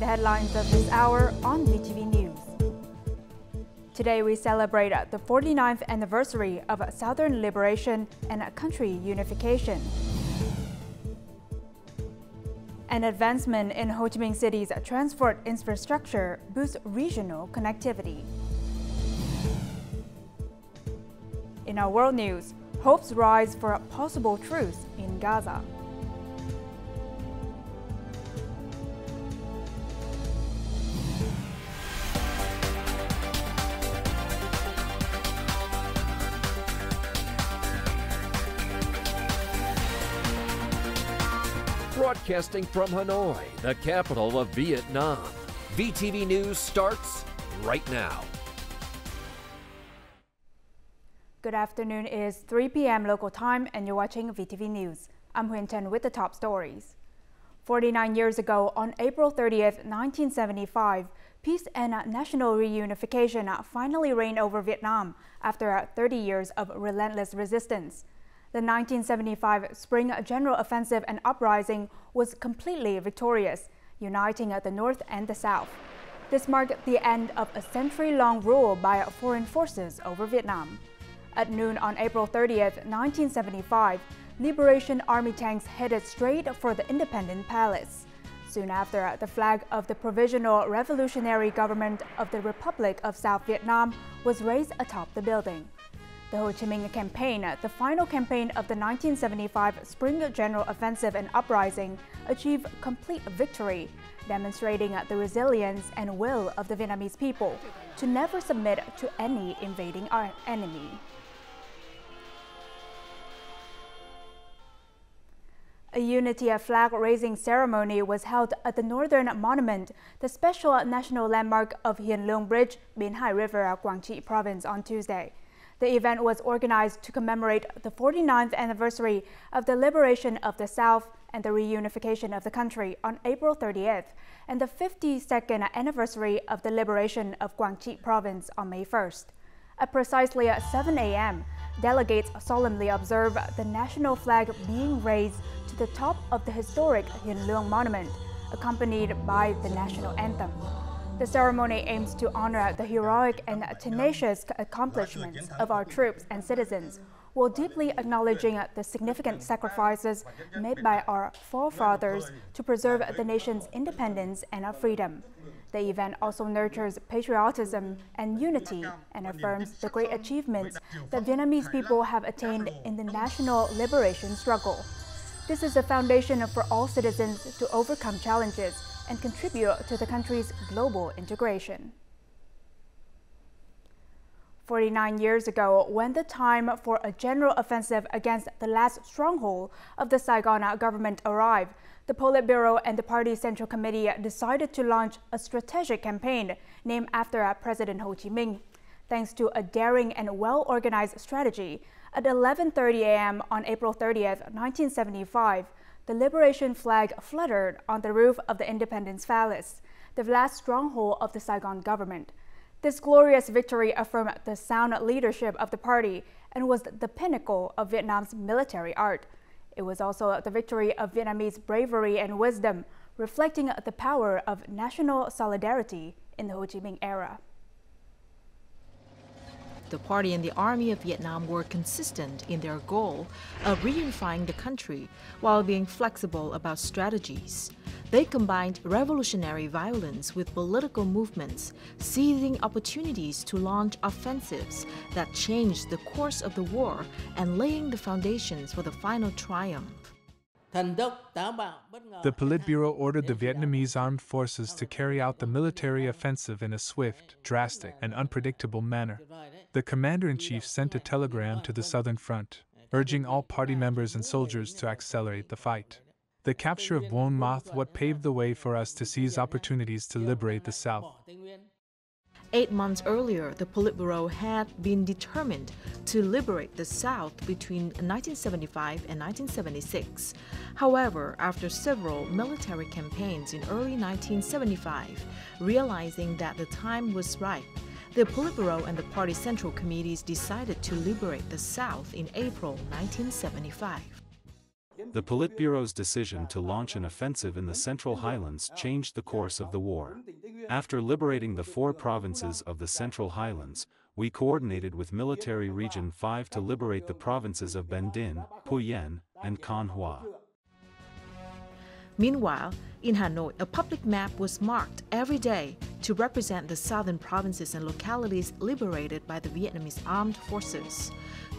the headlines of this hour on VTV News. Today we celebrate the 49th anniversary of Southern liberation and country unification. An advancement in Ho Chi Minh City's transport infrastructure boosts regional connectivity. In our world news, hopes rise for a possible truce in Gaza. Broadcasting from Hanoi, the capital of Vietnam. VTV News starts right now. Good afternoon. It is 3 p.m. local time and you're watching VTV News. I'm Huyen Chen with the top stories. 49 years ago, on April 30th, 1975, Peace and National Reunification finally reigned over Vietnam after 30 years of relentless resistance. The 1975 Spring General Offensive and Uprising was completely victorious, uniting the North and the South. This marked the end of a century-long rule by foreign forces over Vietnam. At noon on April 30th, 1975, Liberation Army tanks headed straight for the Independence Palace. Soon after, the flag of the Provisional Revolutionary Government of the Republic of South Vietnam was raised atop the building. The Ho Chi Minh Campaign, the final campaign of the 1975 Spring General Offensive and Uprising, achieved complete victory, demonstrating the resilience and will of the Vietnamese people to never submit to any invading enemy. A unity flag-raising ceremony was held at the Northern Monument, the special national landmark of Hien Long Bridge, Binh Hai River, Quang Tri Province, on Tuesday. The event was organized to commemorate the 49th anniversary of the liberation of the South and the reunification of the country on April 30th, and the 52nd anniversary of the liberation of Quang Tri Province on May 1st. At precisely 7 a.m., delegates solemnly observed the national flag being raised to the top of the historic Hien Long Monument, accompanied by the national anthem. The ceremony aims to honor the heroic and tenacious accomplishments of our troops and citizens, while deeply acknowledging the significant sacrifices made by our forefathers to preserve the nation's independence and freedom. The event also nurtures patriotism and unity and affirms the great achievements that Vietnamese people have attained in the national liberation struggle. This is a foundation for all citizens to overcome challenges and contribute to the country's global integration. 49 years ago, when the time for a general offensive against the last stronghold of the Saigon government arrived, the Politburo and the party's Central Committee decided to launch a strategic campaign named after President Ho Chi Minh. Thanks to a daring and well-organized strategy, at 11:30 a.m. on April 30th, 1975, the liberation flag fluttered on the roof of the Independence Palace, the last stronghold of the Saigon government. This glorious victory affirmed the sound leadership of the party and was the pinnacle of Vietnam's military art. It was also the victory of Vietnamese bravery and wisdom, reflecting the power of national solidarity in the Ho Chi Minh era. The party and the Army of Vietnam were consistent in their goal of reunifying the country while being flexible about strategies. They combined revolutionary violence with political movements, seizing opportunities to launch offensives that changed the course of the war and laying the foundations for the final triumph. The Politburo ordered the Vietnamese armed forces to carry out the military offensive in a swift, drastic, and unpredictable manner. The commander-in-chief sent a telegram to the Southern Front, urging all party members and soldiers to accelerate the fight. The capture of Buon Moth what paved the way for us to seize opportunities to liberate the South. 8 months earlier, the Politburo had been determined to liberate the South between 1975 and 1976. However, after several military campaigns in early 1975, realizing that the time was ripe, the Politburo and the party central committees decided to liberate the South in April 1975. The Politburo's decision to launch an offensive in the Central Highlands changed the course of the war. After liberating the 4 provinces of the Central Highlands, we coordinated with Military Region 5 to liberate the provinces of Ben Din, Pui and Hanois. Meanwhile, in Hanoi, a public map was marked every day to represent the southern provinces and localities liberated by the Vietnamese armed forces.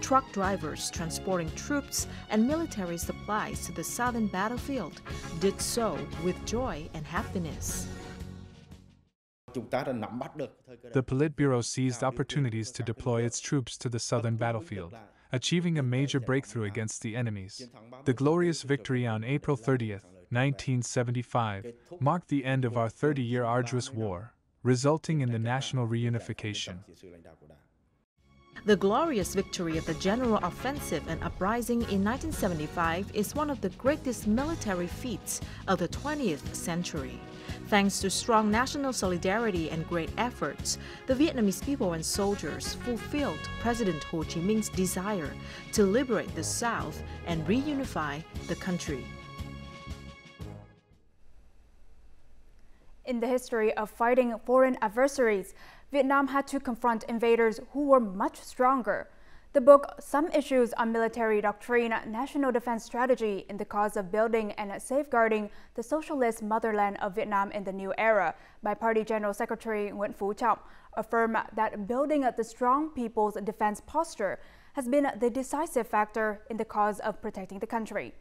Truck drivers transporting troops and military supplies to the southern battlefield did so with joy and happiness. The Politburo seized opportunities to deploy its troops to the southern battlefield, achieving a major breakthrough against the enemies. The glorious victory on April 30th, 1975, marked the end of our 30-year arduous war, resulting in the national reunification. The glorious victory of the general offensive and uprising in 1975 is one of the greatest military feats of the 20th century. Thanks to strong national solidarity and great efforts, the Vietnamese people and soldiers fulfilled President Ho Chi Minh's desire to liberate the South and reunify the country. In the history of fighting foreign adversaries, Vietnam had to confront invaders who were much stronger. The book, Some Issues on Military Doctrine, National Defense Strategy in the Cause of Building and Safeguarding the Socialist Motherland of Vietnam in the New Era, by Party General Secretary Nguyễn Phú Trọng, affirmed that building the strong people's defense posture has been the decisive factor in the cause of protecting the country.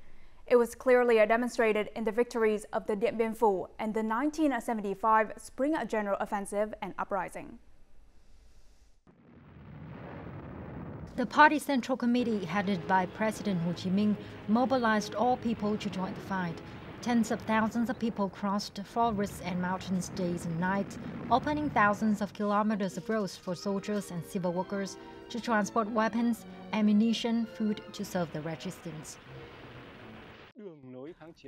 It was clearly demonstrated in the victories of the Điện Biên Phủ and the 1975 Spring General Offensive and Uprising. The party Central Committee, headed by President Ho Chi Minh, mobilized all people to join the fight. Tens of thousands of people crossed forests and mountains days and nights, opening thousands of kilometers of roads for soldiers and civil workers to transport weapons, ammunition, food to serve the resistance.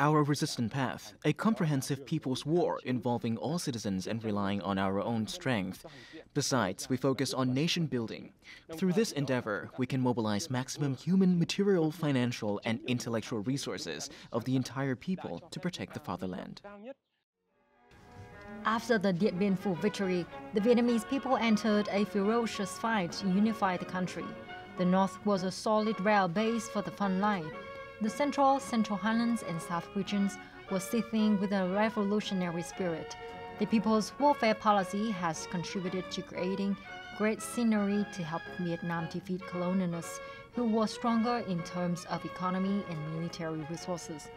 Our resistant path, a comprehensive people's war involving all citizens and relying on our own strength. Besides, we focus on nation building. Through this endeavor, we can mobilize maximum human, material, financial, and intellectual resources of the entire people to protect the fatherland. After the Điện Biên Phủ victory, the Vietnamese people entered a ferocious fight to unify the country. The North was a solid rail base for the front line. The Central Highlands and South regions were seething with a revolutionary spirit. The People's Warfare Policy has contributed to creating great scenery to help Vietnam defeat colonialists who were stronger in terms of economy and military resources.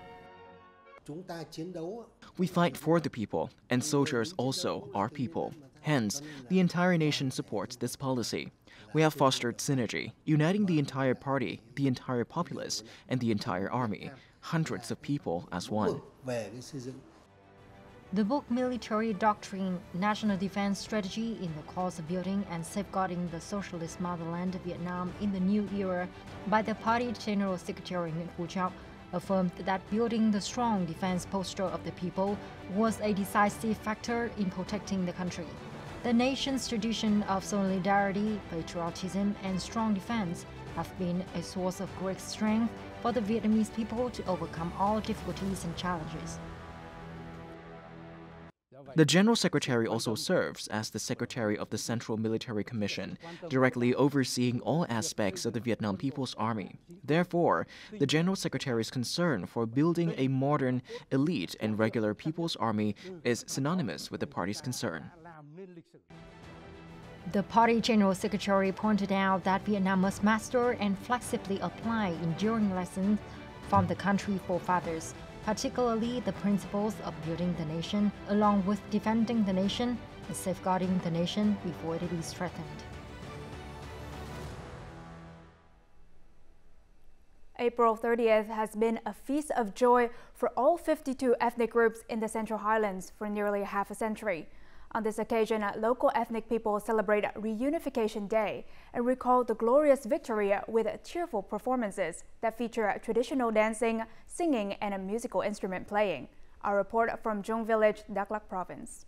We fight for the people, and soldiers also are people. Hence, the entire nation supports this policy. We have fostered synergy, uniting the entire party, the entire populace, and the entire army, hundreds of people as one. The book Military Doctrine, National Defense Strategy in the Cause of Building and Safeguarding the Socialist Motherland of Vietnam in the New Era, by the Party General Secretary Nguyễn Phú Trọng, affirmed that building the strong defense posture of the people was a decisive factor in protecting the country. The nation's tradition of solidarity, patriotism, and strong defense have been a source of great strength for the Vietnamese people to overcome all difficulties and challenges. The General Secretary also serves as the Secretary of the Central Military Commission, directly overseeing all aspects of the Vietnam People's Army. Therefore, the General Secretary's concern for building a modern, elite, and regular People's Army is synonymous with the party's concern. The Party General Secretary pointed out that Vietnam must master and flexibly apply enduring lessons from the country's forefathers, particularly the principles of building the nation, along with defending the nation and safeguarding the nation before it is threatened. April 30th has been a feast of joy for all 52 ethnic groups in the Central Highlands for nearly half a century. On this occasion, local ethnic people celebrate Reunification Day and recall the glorious victory with cheerful performances that feature traditional dancing, singing, and a musical instrument playing. Our report from Jung Village, Dak Lak Province.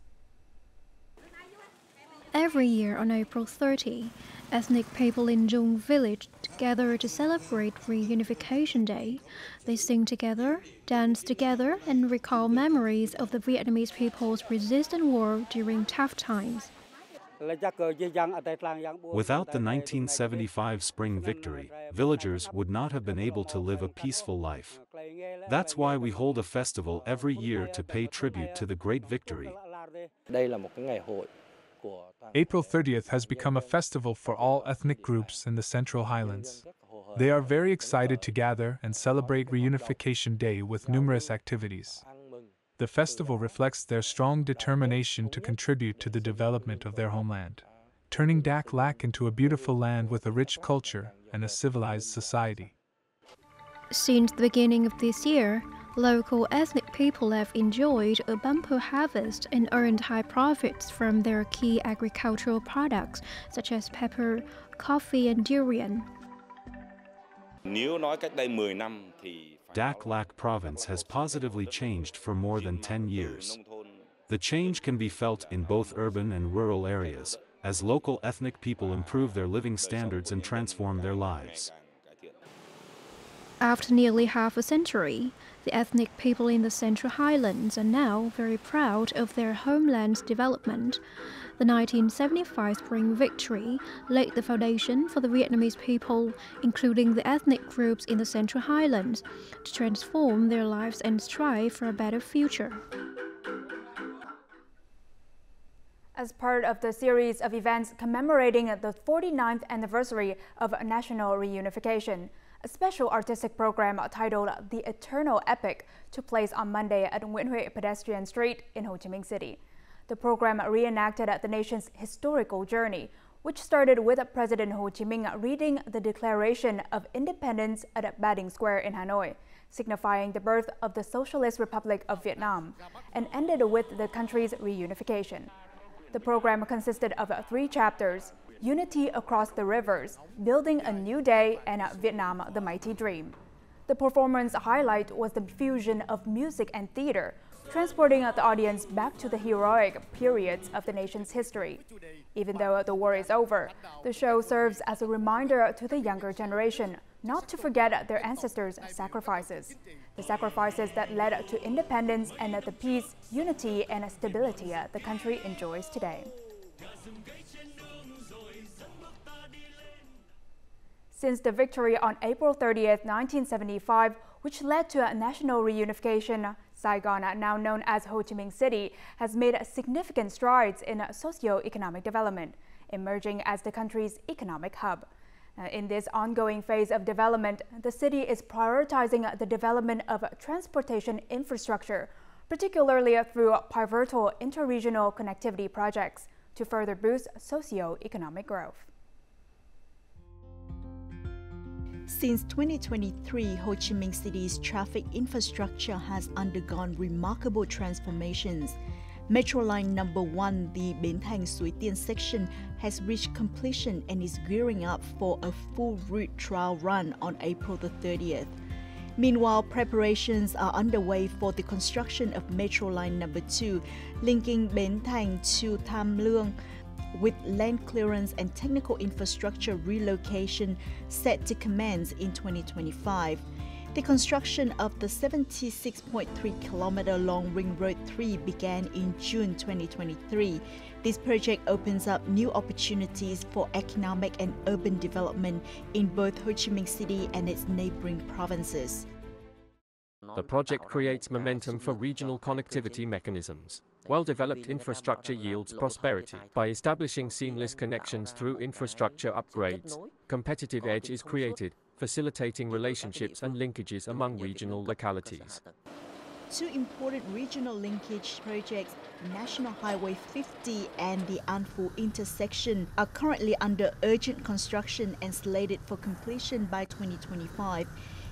Every year on April 30, ethnic people in Dung village gather to celebrate Reunification Day. They sing together, dance together, and recall memories of the Vietnamese people's resistance war during tough times. Without the 1975 spring victory, villagers would not have been able to live a peaceful life. That's why we hold a festival every year to pay tribute to the great victory. April 30th has become a festival for all ethnic groups in the Central Highlands. They are very excited to gather and celebrate Reunification Day with numerous activities. The festival reflects their strong determination to contribute to the development of their homeland, turning Dak Lak into a beautiful land with a rich culture and a civilized society. Since the beginning of this year, local ethnic people have enjoyed a bumper harvest and earned high profits from their key agricultural products such as pepper, coffee, and durian. Dak Lak province has positively changed for more than 10 years. The change can be felt in both urban and rural areas, as local ethnic people improve their living standards and transform their lives. After nearly half a century, the ethnic people in the Central Highlands are now very proud of their homeland's development. The 1975 Spring Victory laid the foundation for the Vietnamese people, including the ethnic groups in the Central Highlands, to transform their lives and strive for a better future. As part of the series of events commemorating the 49th anniversary of national reunification, a special artistic program titled The Eternal Epic took place on Monday at Nguyễn Huệ Pedestrian Street in Ho Chi Minh City. The program reenacted the nation's historical journey, which started with President Ho Chi Minh reading the Declaration of Independence at Ba Đình Square in Hanoi, signifying the birth of the Socialist Republic of Vietnam, and ended with the country's reunification. The program consisted of 3 chapters: Unity Across the Rivers, Building a New Day, and Vietnam, the Mighty Dream. The performance highlight was the fusion of music and theater, transporting the audience back to the heroic periods of the nation's history. Even though the war is over, the show serves as a reminder to the younger generation not to forget their ancestors' sacrifices, the sacrifices that led to independence and the peace, unity, and stability the country enjoys today. Since the victory on April 30th, 1975, which led to a national reunification, Saigon, now known as Ho Chi Minh City, has made significant strides in socio-economic development, emerging as the country's economic hub. In this ongoing phase of development, the city is prioritizing the development of transportation infrastructure, particularly through pivotal interregional connectivity projects, to further boost socio-economic growth. Since 2023, Ho Chi Minh City's traffic infrastructure has undergone remarkable transformations. Metro Line Number 1, the Bến Thành Suối Tiên section, has reached completion and is gearing up for a full route trial run on April the 30th. Meanwhile, preparations are underway for the construction of Metro Line Number 2, linking Bến Thành to Tham Luang, with land clearance and technical infrastructure relocation set to commence in 2025. The construction of the 76.3-kilometer long Ring Road 3 began in June 2023. This project opens up new opportunities for economic and urban development in both Ho Chi Minh City and its neighboring provinces. The project creates momentum for regional connectivity mechanisms. Well-developed infrastructure yields prosperity. By establishing seamless connections through infrastructure upgrades, competitive edge is created, facilitating relationships and linkages among regional localities. 2 important regional linkage projects, National Highway 50 and the An Phu intersection, are currently under urgent construction and slated for completion by 2025.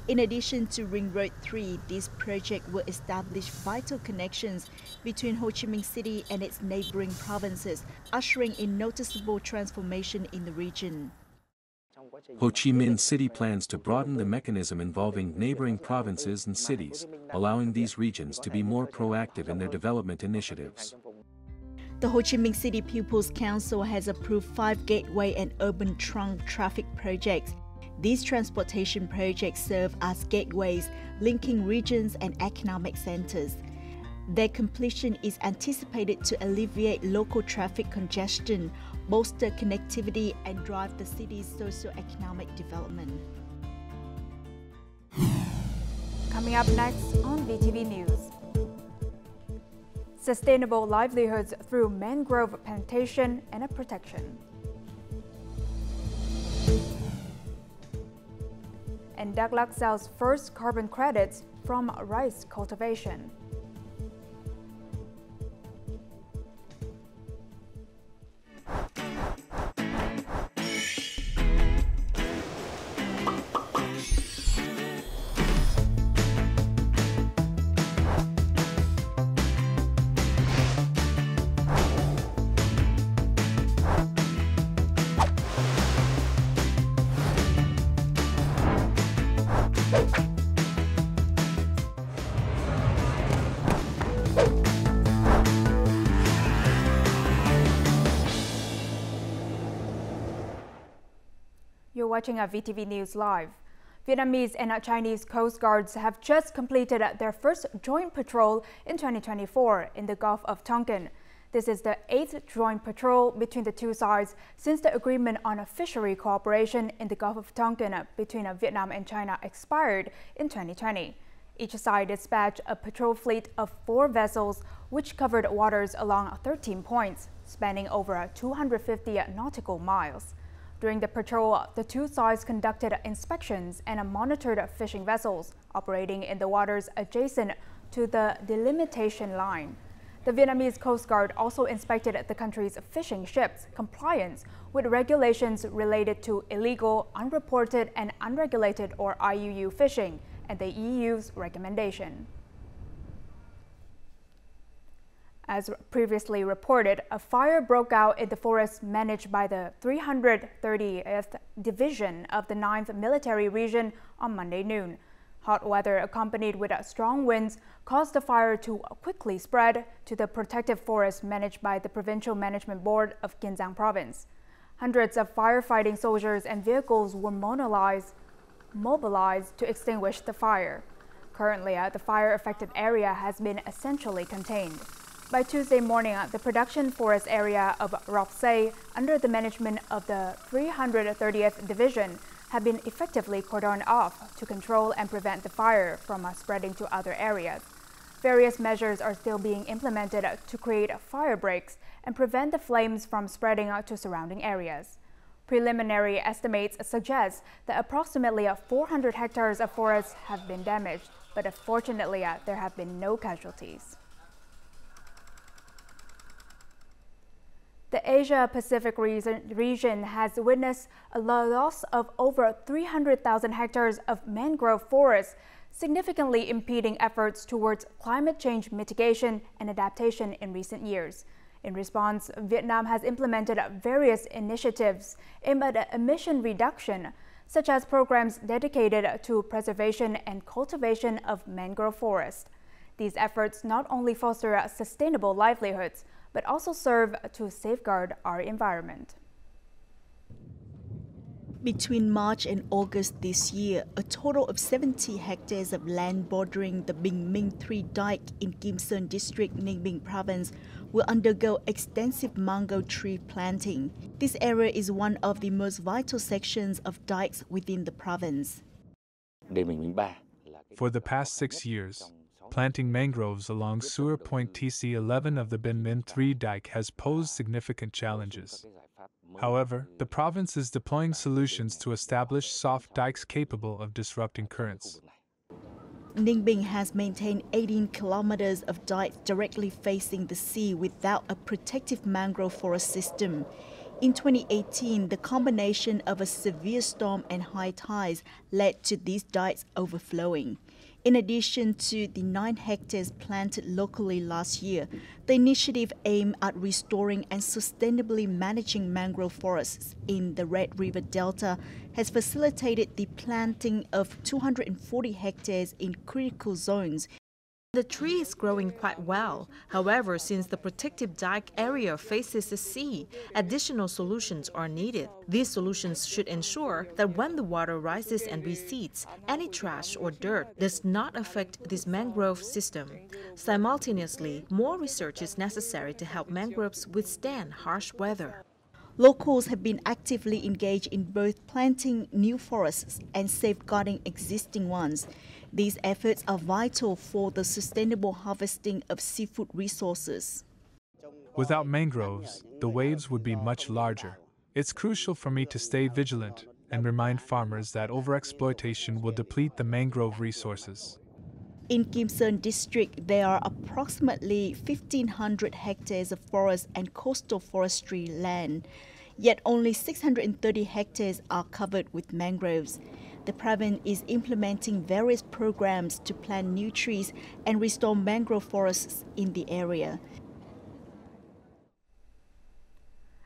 In addition to Ring Road 3, this project will establish vital connections between Ho Chi Minh City and its neighboring provinces, ushering in noticeable transformation in the region. Ho Chi Minh City plans to broaden the mechanism involving neighboring provinces and cities, allowing these regions to be more proactive in their development initiatives. The Ho Chi Minh City People's Council has approved 5 gateway and urban trunk traffic projects. These transportation projects serve as gateways linking regions and economic centers. Their completion is anticipated to alleviate local traffic congestion, bolster connectivity, and drive the city's socio-economic development. Coming up next on VTV News. Sustainable livelihoods through mangrove plantation and protection. And Dak Lak sells first carbon credits from rice cultivation. You're watching VTV News Live. Vietnamese and Chinese Coast Guards have just completed their first joint patrol in 2024 in the Gulf of Tonkin. This is the 8th joint patrol between the two sides since the agreement on a fishery cooperation in the Gulf of Tonkin between Vietnam and China expired in 2020. Each side dispatched a patrol fleet of 4 vessels, which covered waters along 13 points, spanning over 250 nautical miles. During the patrol, the two sides conducted inspections and monitored fishing vessels operating in the waters adjacent to the delimitation line. The Vietnamese Coast Guard also inspected the country's fishing ships' compliance with regulations related to illegal, unreported, and unregulated or IUU fishing and the EU's recommendation. As previously reported, a fire broke out in the forest managed by the 330th Division of the 9th Military Region on Monday noon. Hot weather accompanied with strong winds caused the fire to quickly spread to the protective forest managed by the Provincial Management Board of Kiên Giang Province. Hundreds of firefighting soldiers and vehicles were mobilized to extinguish the fire. Currently, the fire-affected area has been essentially contained. By Tuesday morning, the production forest area of Roc Say, under the management of the 330th Division, had been effectively cordoned off to control and prevent the fire from spreading to other areas. Various measures are still being implemented to create fire breaks and prevent the flames from spreading to surrounding areas. Preliminary estimates suggest that approximately 400 hectares of forests have been damaged, but fortunately there have been no casualties. The Asia-Pacific region has witnessed a loss of over 300,000 hectares of mangrove forests, significantly impeding efforts towards climate change mitigation and adaptation in recent years. In response, Vietnam has implemented various initiatives aimed at emission reduction, such as programs dedicated to preservation and cultivation of mangrove forests. These efforts not only foster sustainable livelihoods, but also serve to safeguard our environment. Between March and August this year, a total of 70 hectares of land bordering the Binh Minh 3 dike in Kim Sơn District, Ninh Bình Province will undergo extensive mango tree planting. This area is one of the most vital sections of dikes within the province. For the past 6 years, planting mangroves along Sewer Point TC11 of the Binh Minh 3 dike has posed significant challenges. However, the province is deploying solutions to establish soft dikes capable of disrupting currents. Ninh Bình has maintained 18 kilometers of dikes directly facing the sea without a protective mangrove forest system. In 2018, the combination of a severe storm and high tides led to these dikes overflowing. In addition to the 9 hectares planted locally last year, the initiative aimed at restoring and sustainably managing mangrove forests in the Red River Delta has facilitated the planting of 240 hectares in critical zones The tree is growing quite well. However, since the protective dike area faces the sea, additional solutions are needed. These solutions should ensure that when the water rises and recedes, any trash or dirt does not affect this mangrove system. Simultaneously, more research is necessary to help mangroves withstand harsh weather. Locals have been actively engaged in both planting new forests and safeguarding existing ones. These efforts are vital for the sustainable harvesting of seafood resources. Without mangroves, the waves would be much larger. It's crucial for me to stay vigilant and remind farmers that overexploitation will deplete the mangrove resources. In Kim Sơn district, there are approximately 1,500 hectares of forest and coastal forestry land, yet only 630 hectares are covered with mangroves. The province is implementing various programs to plant new trees and restore mangrove forests in the area.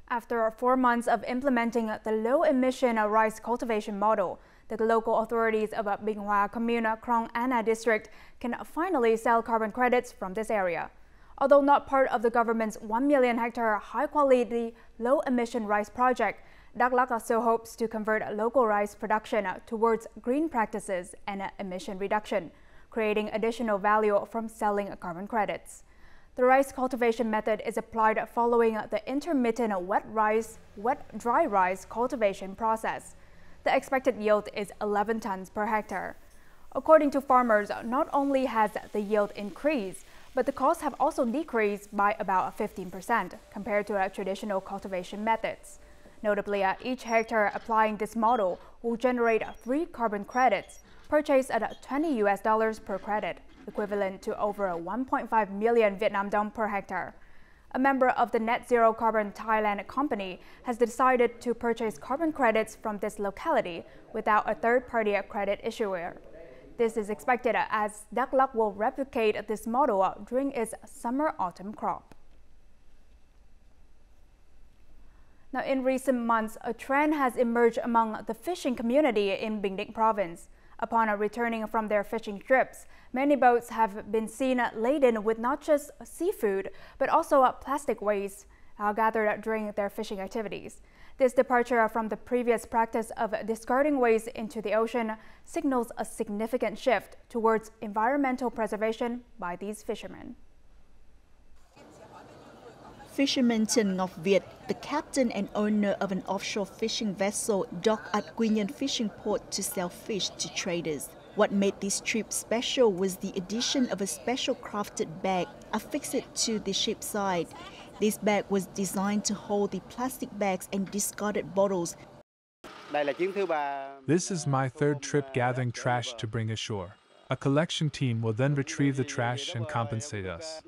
After 4 months of implementing the low-emission rice cultivation model, the local authorities of Binh Hoa Commune, Krong Anna district can finally sell carbon credits from this area. Although not part of the government's 1 million hectare high-quality, low-emission rice project, Đắk Lắk still hopes to convert local rice production towards green practices and emission reduction, creating additional value from selling carbon credits. The rice cultivation method is applied following the intermittent wet-dry rice cultivation process. The expected yield is 11 tons per hectare. According to farmers, not only has the yield increased, but the costs have also decreased by about 15% compared to traditional cultivation methods. Notably, each hectare applying this model will generate 3 carbon credits, purchased at $20 per credit, equivalent to over 1.5 million Vietnam dong per hectare. A member of the Net Zero Carbon Thailand company has decided to purchase carbon credits from this locality without a third-party credit issuer. This is expected as Đắk Lắk will replicate this model during its summer-autumn crop. Now, in recent months, a trend has emerged among the fishing community in Bình Định province. Upon returning from their fishing trips, many boats have been seen laden with not just seafood, but also plastic waste gathered during their fishing activities. This departure from the previous practice of discarding waste into the ocean signals a significant shift towards environmental preservation by these fishermen. Fisherman Trần Ngọc Việt, the captain and owner of an offshore fishing vessel, docked at Quy Nhơn fishing port to sell fish to traders. What made this trip special was the addition of a special crafted bag affixed to the ship's side. This bag was designed to hold the plastic bags and discarded bottles. This is my 3rd trip gathering trash to bring ashore. A collection team will then retrieve the trash and compensate us.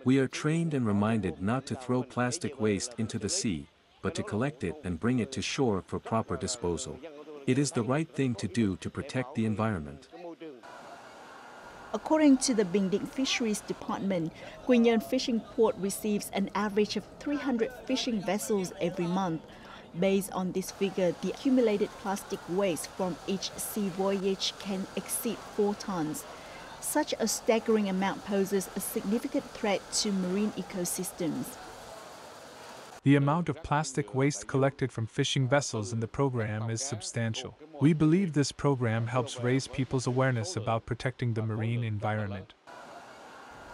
We are trained and reminded not to throw plastic waste into the sea, but to collect it and bring it to shore for proper disposal. It is the right thing to do to protect the environment. According to the Bình Định Fisheries Department, Quy Nhơn Fishing Port receives an average of 300 fishing vessels every month. Based on this figure, the accumulated plastic waste from each sea voyage can exceed 4 tons. Such a staggering amount poses a significant threat to marine ecosystems. The amount of plastic waste collected from fishing vessels in the program is substantial. We believe this program helps raise people's awareness about protecting the marine environment.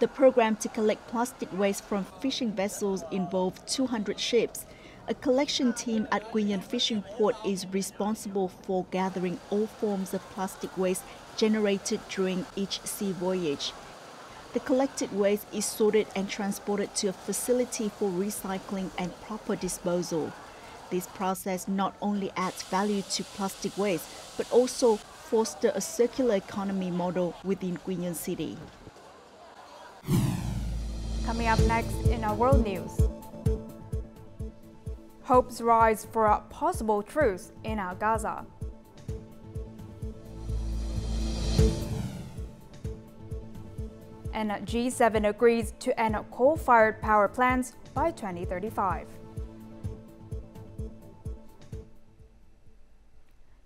The program to collect plastic waste from fishing vessels involved 200 ships. A collection team at Quy Nhơn Fishing Port is responsible for gathering all forms of plastic waste generated during each sea voyage. The collected waste is sorted and transported to a facility for recycling and proper disposal. This process not only adds value to plastic waste, but also fosters a circular economy model within Quy Nhơn City. Coming up next in our world news. Hopes rise for a possible truce in Gaza. And G7 agrees to end coal-fired power plants by 2035.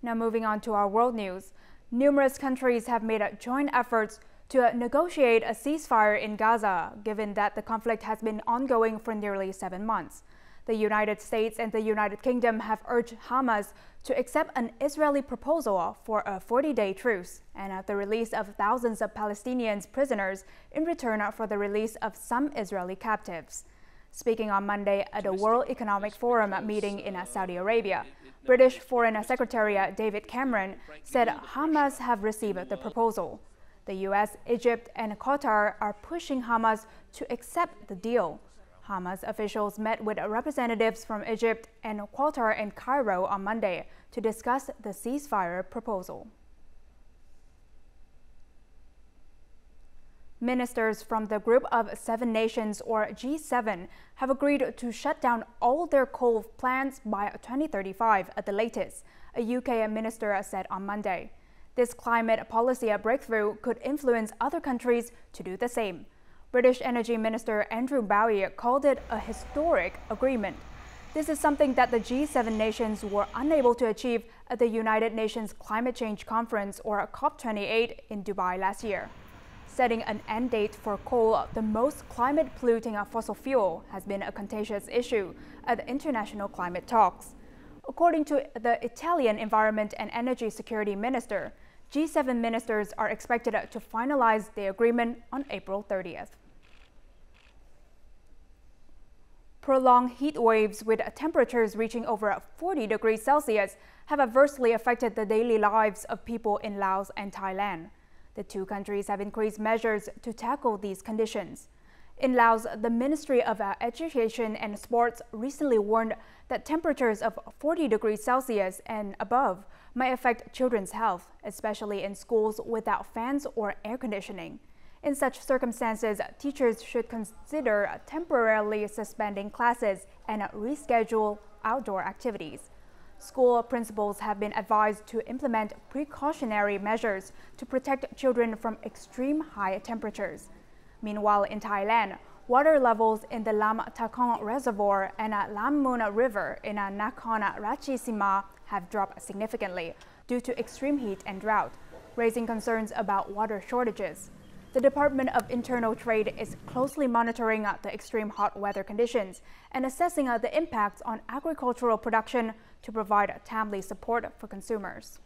Now moving on to our world news. Numerous countries have made joint efforts to negotiate a ceasefire in Gaza, given that the conflict has been ongoing for nearly 7 months. The United States and the United Kingdom have urged Hamas to accept an Israeli proposal for a 40-day truce and the release of thousands of Palestinian prisoners in return for the release of some Israeli captives. Speaking on Monday at the World Economic Forum meeting in Saudi Arabia, British Foreign Secretary David Cameron said Hamas have received the proposal. The US, Egypt, and Qatar are pushing Hamas to accept the deal. Hamas officials met with representatives from Egypt and Qatar in Cairo on Monday to discuss the ceasefire proposal. Ministers from the Group of 7 Nations, or G7, have agreed to shut down all their coal plants by 2035 at the latest, a UK minister said on Monday. This climate policy breakthrough could influence other countries to do the same. British Energy Minister Andrew Bowie called it a historic agreement. This is something that the G7 nations were unable to achieve at the United Nations Climate Change Conference, or COP28, in Dubai last year. Setting an end date for coal, the most climate-polluting fossil fuel, has been a contentious issue at the international climate talks. According to the Italian Environment and Energy Security Minister, G7 ministers are expected to finalize the agreement on April 30th. Prolonged heat waves with temperatures reaching over 40 degrees Celsius have adversely affected the daily lives of people in Laos and Thailand. The two countries have increased measures to tackle these conditions. In Laos, the Ministry of Education and Sports recently warned that temperatures of 40 degrees Celsius and above might affect children's health, especially in schools without fans or air conditioning. In such circumstances, teachers should consider temporarily suspending classes and reschedule outdoor activities. School principals have been advised to implement precautionary measures to protect children from extreme high temperatures. Meanwhile, in Thailand, water levels in the Lam Takong Reservoir and Lam Mun River in Nakhon Ratchasima have dropped significantly due to extreme heat and drought, raising concerns about water shortages. The Department of Internal Trade is closely monitoring the extreme hot weather conditions and assessing the impacts on agricultural production to provide timely support for consumers.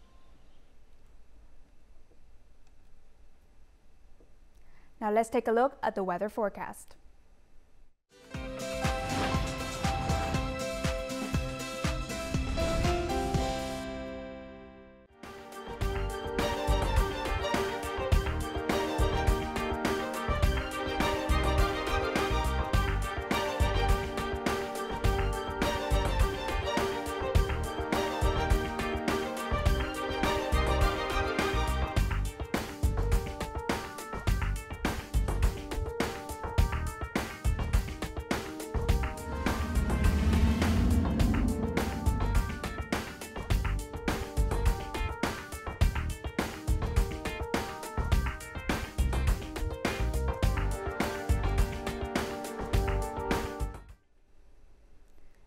Now let's take a look at the weather forecast.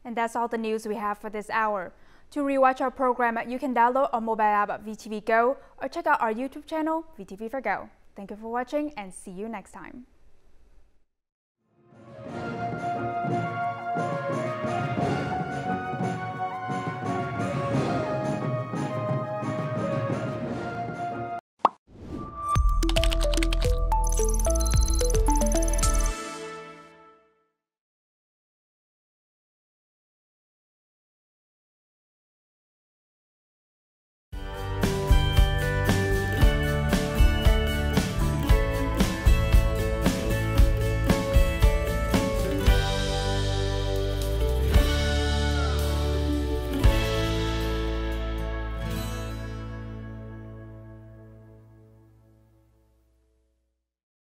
And that's all the news we have for this hour. To rewatch our program, you can download our mobile app VTVgo or check out our YouTube channel VTV4Go. Thank you for watching and see you next time.